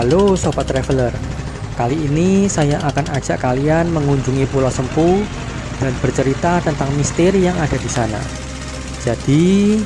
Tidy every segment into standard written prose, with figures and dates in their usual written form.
Halo Sobat Traveler, kali ini saya akan ajak kalian mengunjungi Pulau Sempu dan bercerita tentang misteri yang ada di sana. Jadi,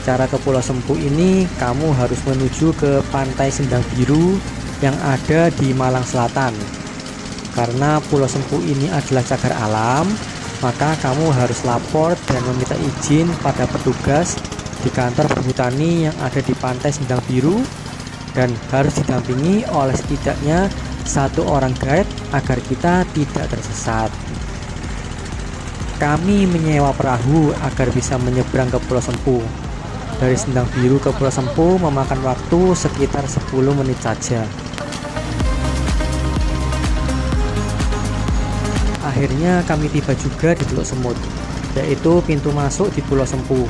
cara ke Pulau Sempu ini kamu harus menuju ke Pantai Sendang Biru yang ada di Malang Selatan. Karena Pulau Sempu ini adalah cagar alam, maka kamu harus lapor dan meminta izin pada petugas di kantor perhutani yang ada di Pantai Sendang Biru, dan harus didampingi oleh setidaknya satu orang guide agar kita tidak tersesat. Kami menyewa perahu agar bisa menyeberang ke Pulau Sempu. Dari Sendang Biru ke Pulau Sempu memakan waktu sekitar 10 menit saja. Akhirnya kami tiba juga di Teluk Semut, yaitu pintu masuk di Pulau Sempu.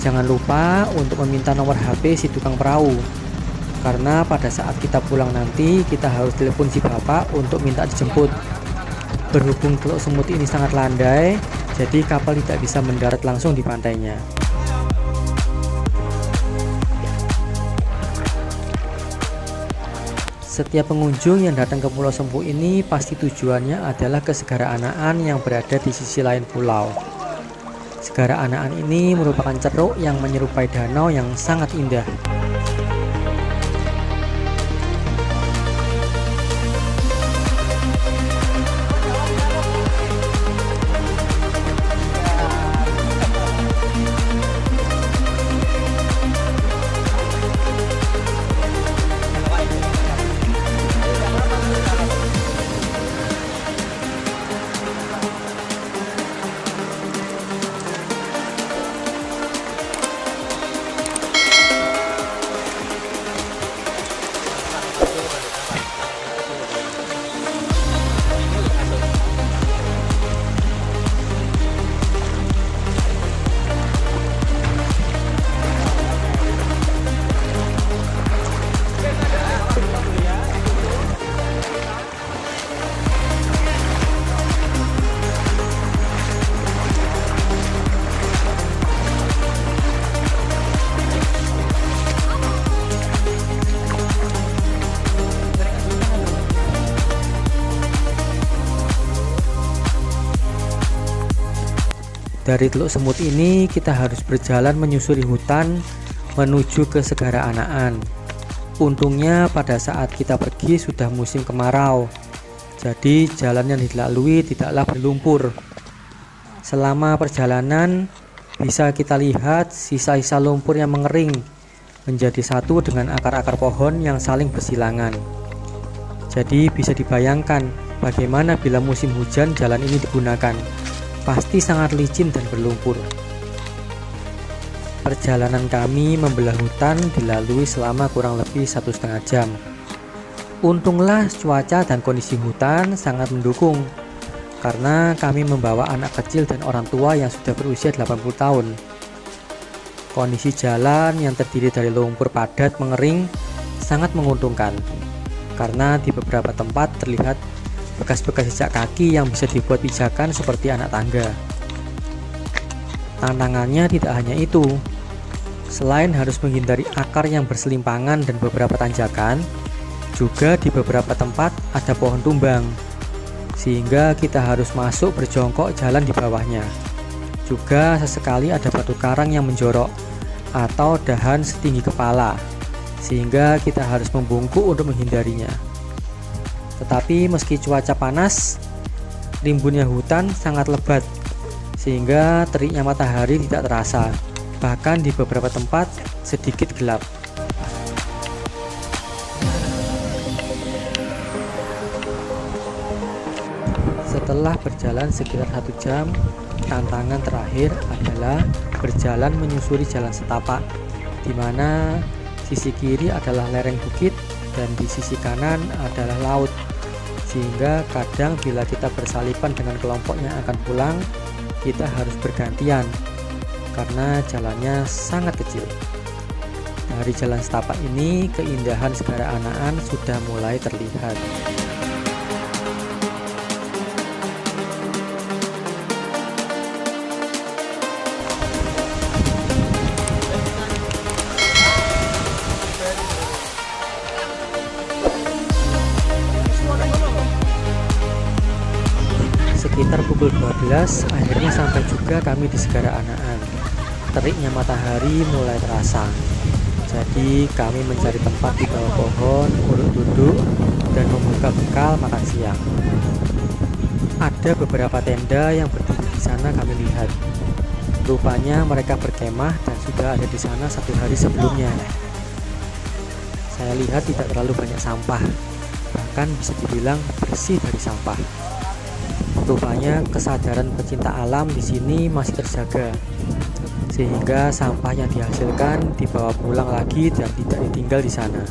Jangan lupa untuk meminta nomor HP si tukang perahu, karena pada saat kita pulang nanti kita harus telepon si bapak untuk minta dijemput. Berhubung Teluk Semut ini sangat landai, jadi kapal tidak bisa mendarat langsung di pantainya. Setiap pengunjung yang datang ke Pulau Sempu ini pasti tujuannya adalah ke Segara Anaan yang berada di sisi lain pulau. Segara Anaan ini merupakan ceruk yang menyerupai danau yang sangat indah. Dari Teluk Semut ini kita harus berjalan menyusuri hutan menuju ke Segara Anaan. Untungnya pada saat kita pergi sudah musim kemarau, jadi jalan yang dilalui tidaklah berlumpur. Selama perjalanan bisa kita lihat sisa-sisa lumpur yang mengering menjadi satu dengan akar-akar pohon yang saling bersilangan. Jadi bisa dibayangkan bagaimana bila musim hujan jalan ini digunakan. Pasti sangat licin dan berlumpur. Perjalanan kami membelah hutan dilalui selama kurang lebih 1,5 jam. Untunglah cuaca dan kondisi hutan sangat mendukung, karena kami membawa anak kecil dan orang tua yang sudah berusia 80 tahun. Kondisi jalan yang terdiri dari lumpur padat mengering sangat menguntungkan, karena di beberapa tempat terlihat bekas-bekas jejak kaki yang bisa dibuat pijakan seperti anak tangga. Tantangannya tidak hanya itu. Selain harus menghindari akar yang berselimpangan dan beberapa tanjakan, juga di beberapa tempat ada pohon tumbang, sehingga kita harus masuk berjongkok jalan di bawahnya. Juga sesekali ada batu karang yang menjorok atau dahan setinggi kepala, sehingga kita harus membungkuk untuk menghindarinya. Tetapi meski cuaca panas, rimbunnya hutan sangat lebat, sehingga teriknya matahari tidak terasa, bahkan di beberapa tempat sedikit gelap. Setelah berjalan sekitar 1 jam, tantangan terakhir adalah berjalan menyusuri jalan setapak, di mana sisi kiri adalah lereng bukit dan di sisi kanan adalah laut. Sehingga kadang bila kita bersalipan dengan kelompok yang akan pulang, kita harus bergantian karena jalannya sangat kecil. Dari jalan setapak ini, keindahan Segara Anaan sudah mulai terlihat. Sekitar pukul 12 akhirnya sampai juga kami di Segara Anaan. Teriknya matahari mulai terasa. Jadi kami mencari tempat di bawah pohon untuk duduk dan membuka bekal makan siang. Ada beberapa tenda yang berdiri di sana kami lihat. Rupanya mereka berkemah dan sudah ada di sana 1 hari sebelumnya. Saya lihat tidak terlalu banyak sampah, bahkan bisa dibilang bersih dari sampah. Rupanya kesadaran pecinta alam di sini masih terjaga, sehingga sampah yang dihasilkan dibawa pulang lagi dan tidak ditinggal di sana.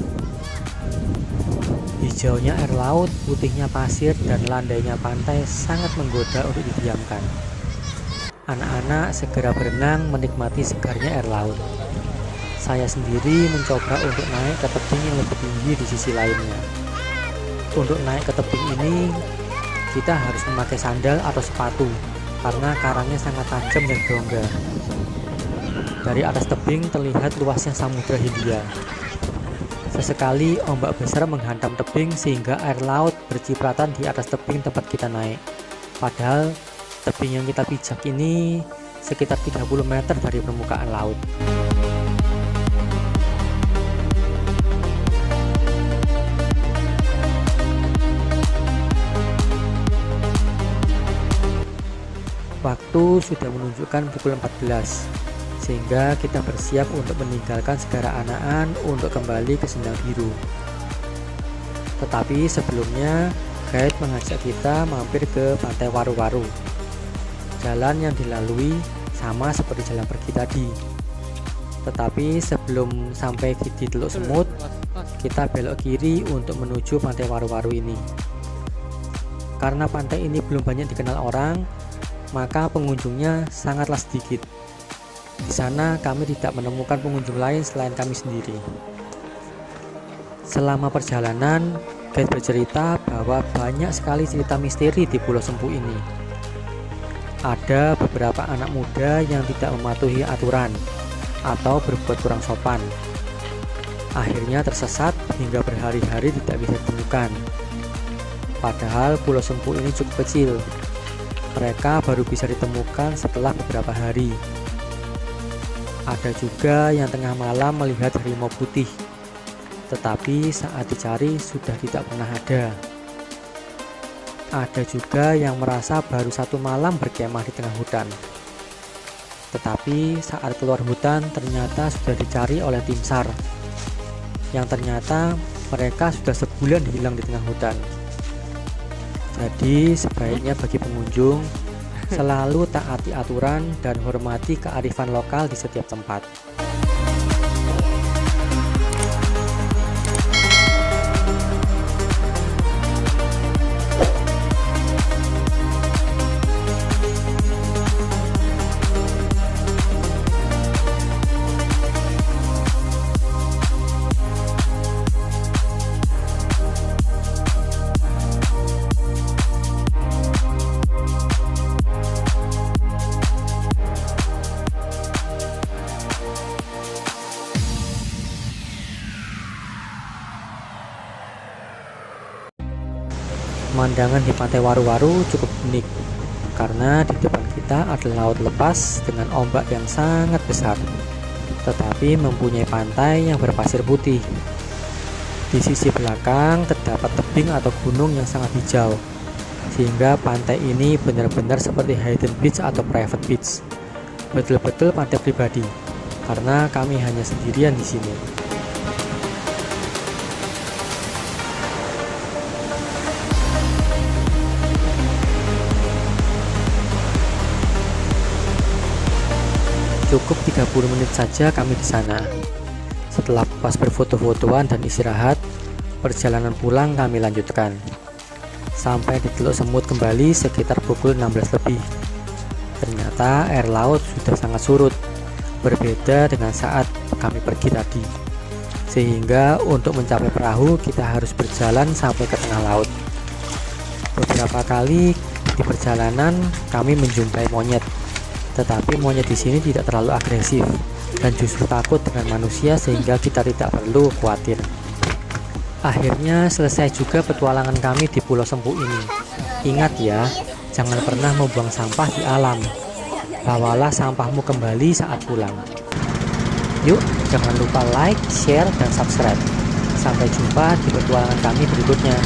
Hijaunya air laut, putihnya pasir, dan landainya pantai sangat menggoda untuk didiamkan. Anak-anak segera berenang menikmati segarnya air laut. Saya sendiri mencoba untuk naik ke tebing yang lebih tinggi di sisi lainnya. Untuk naik ke tebing ini, kita harus memakai sandal atau sepatu karena karangnya sangat tajam dan berongga. Dari atas tebing terlihat luasnya Samudra Hindia. Sesekali ombak besar menghantam tebing sehingga air laut bercipratan di atas tebing tempat kita naik. Padahal tebing yang kita pijak ini sekitar 30 meter dari permukaan laut. Waktu sudah menunjukkan pukul 14, sehingga kita bersiap untuk meninggalkan Segara Anaan untuk kembali ke Sendang Biru. Tetapi sebelumnya, guide mengajak kita mampir ke Pantai Waru-Waru. Jalan yang dilalui sama seperti jalan pergi tadi. Tetapi sebelum sampai di Teluk Semut, kita belok kiri untuk menuju Pantai Waru-Waru ini. Karena pantai ini belum banyak dikenal orang, maka pengunjungnya sangatlah sedikit. Di sana kami tidak menemukan pengunjung lain selain kami sendiri. Selama perjalanan, guide bercerita bahwa banyak sekali cerita misteri di Pulau Sempu ini. Ada beberapa anak muda yang tidak mematuhi aturan atau berbuat kurang sopan. Akhirnya tersesat hingga berhari-hari tidak bisa ditemukan. Padahal Pulau Sempu ini cukup kecil. Mereka baru bisa ditemukan setelah beberapa hari. Ada juga yang tengah malam melihat harimau putih, tetapi saat dicari sudah tidak pernah ada. Ada juga yang merasa baru 1 malam berkemah di tengah hutan, tetapi saat keluar hutan ternyata sudah dicari oleh tim SAR, yang ternyata mereka sudah sebulan hilang di tengah hutan. Jadi sebaiknya bagi pengunjung selalu taati aturan dan hormati kearifan lokal di setiap tempat. Pemandangan di Pantai Waru-Waru cukup unik karena di depan kita adalah laut lepas dengan ombak yang sangat besar, tetapi mempunyai pantai yang berpasir putih. Di sisi belakang terdapat tebing atau gunung yang sangat hijau, sehingga pantai ini benar-benar seperti hidden beach atau private beach. Betul-betul pantai pribadi, karena kami hanya sendirian di sini. Cukup 30 menit saja kami di sana. Setelah puas berfoto-fotoan dan istirahat, perjalanan pulang kami lanjutkan. Sampai di Teluk Semut kembali sekitar pukul 16 lebih. Ternyata air laut sudah sangat surut, berbeda dengan saat kami pergi tadi. Sehingga untuk mencapai perahu kita harus berjalan sampai ke tengah laut. Beberapa kali di perjalanan kami menjumpai monyet. Tetapi monyet di sini tidak terlalu agresif dan justru takut dengan manusia sehingga kita tidak perlu khawatir. Akhirnya selesai juga petualangan kami di Pulau Sempu ini. Ingat ya, jangan pernah membuang sampah di alam. Bawalah sampahmu kembali saat pulang. Yuk, jangan lupa like, share, dan subscribe. Sampai jumpa di petualangan kami berikutnya.